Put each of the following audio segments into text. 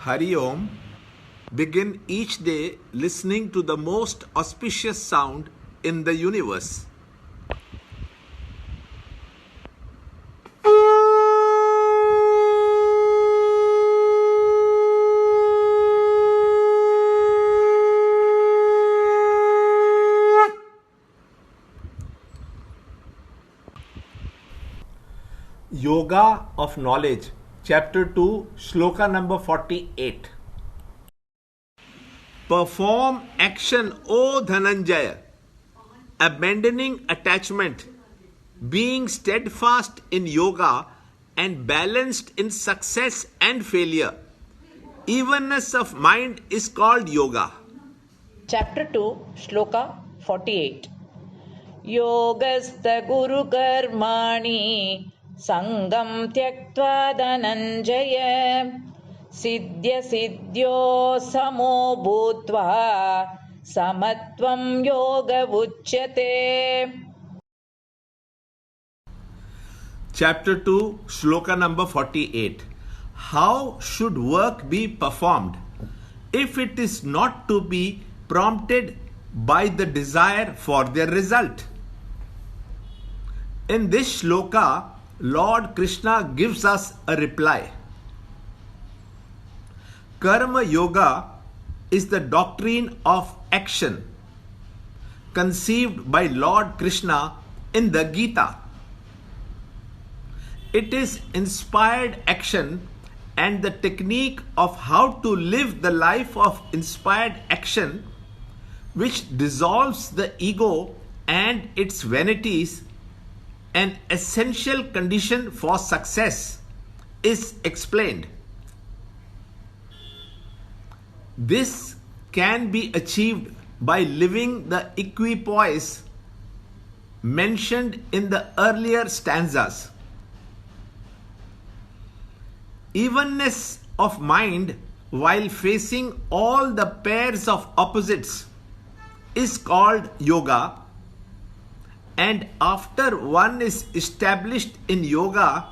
Hari Om. Begin each day listening to the most auspicious sound in the universe. Yoga of Knowledge, Chapter 2, Shloka number 48. Perform action, O Dhananjaya, abandoning attachment, being steadfast in yoga and balanced in success and failure. Evenness of mind is called yoga. Chapter 2, Shloka 48. Yogastha Guru Karmani Sangam Tyaktva Dhananjaya Siddhya Siddhyo Samo Bhutva Samatvam Yoga Uchyate. Chapter 2, Shloka number 48. How should work be performed if it is not to be prompted by the desire for their result? In this shloka, Lord Krishna gives us a reply. Karma Yoga is the doctrine of action conceived by Lord Krishna in the Gita. It is inspired action and the technique of how to live the life of inspired action which dissolves the ego and its vanities, an essential condition for success, is explained. This can be achieved by living the equipoise mentioned in the earlier stanzas. Evenness of mind while facing all the pairs of opposites is called yoga, and after one is established in yoga,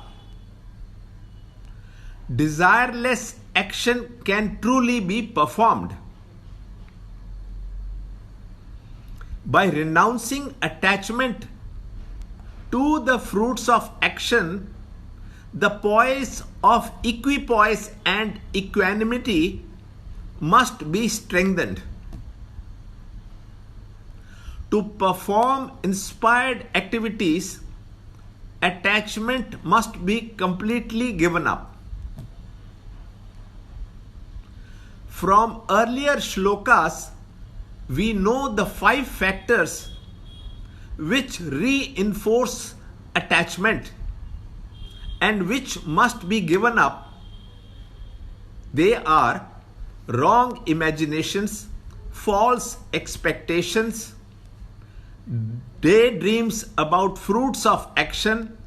desireless action can truly be performed. By renouncing attachment to the fruits of action, the poise of equipoise and equanimity must be strengthened. To perform inspired activities, attachment must be completely given up. From earlier shlokas, we know the 5 factors which reinforce attachment and which must be given up. They are wrong imaginations, false expectations, daydreams about fruits of action,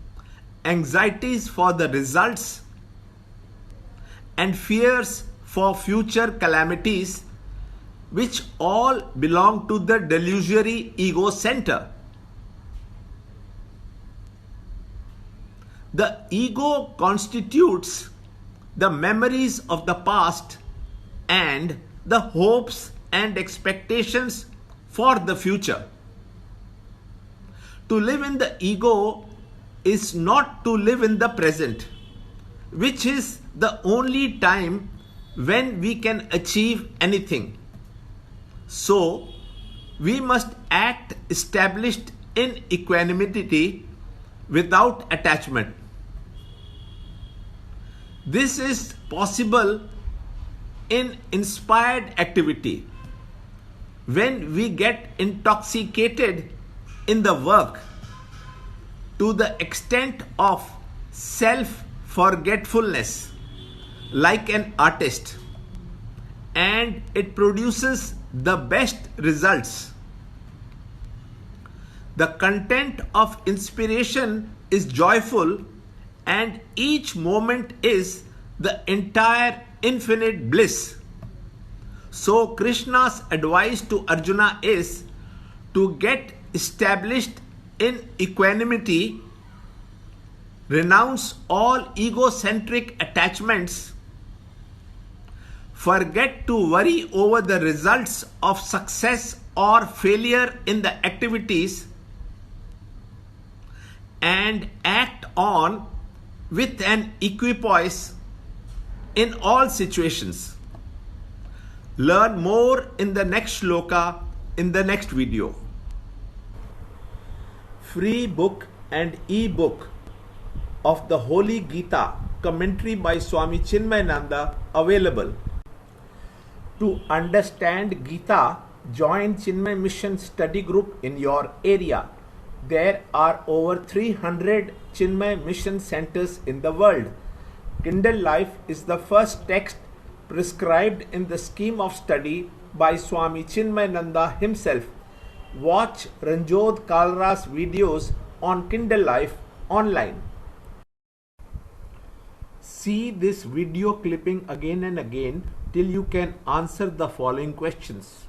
anxieties for the results, and fears for future calamities, which all belong to the delusory ego center. The ego constitutes the memories of the past and the hopes and expectations for the future. To live in the ego is not to live in the present, which is the only time when we can achieve anything. So, we must act established in equanimity without attachment. This is possible in inspired activity. When we get intoxicated in the work to the extent of self-forgetfulness, like an artist, and it produces the best results. The content of inspiration is joyful, and each moment is the entire infinite bliss. So Krishna's advice to Arjuna is to get established in equanimity, renounce all egocentric attachments, Forget to worry over the results of success or failure in the activities and act on with an equipoise in all situations. Learn more in the next shloka in the next video. Free book and e-book of the Holy Gita commentary by Swami Chinmayananda available. To understand Gita, join Chinmay Mission study group in your area. There are over 300 Chinmay Mission centers in the world. Kindle Life is the first text prescribed in the scheme of study by Swami Chinmayananda himself. Watch Ranjod Kalra's videos on Kindle Life online. See this video clipping again and again till you can answer the following questions.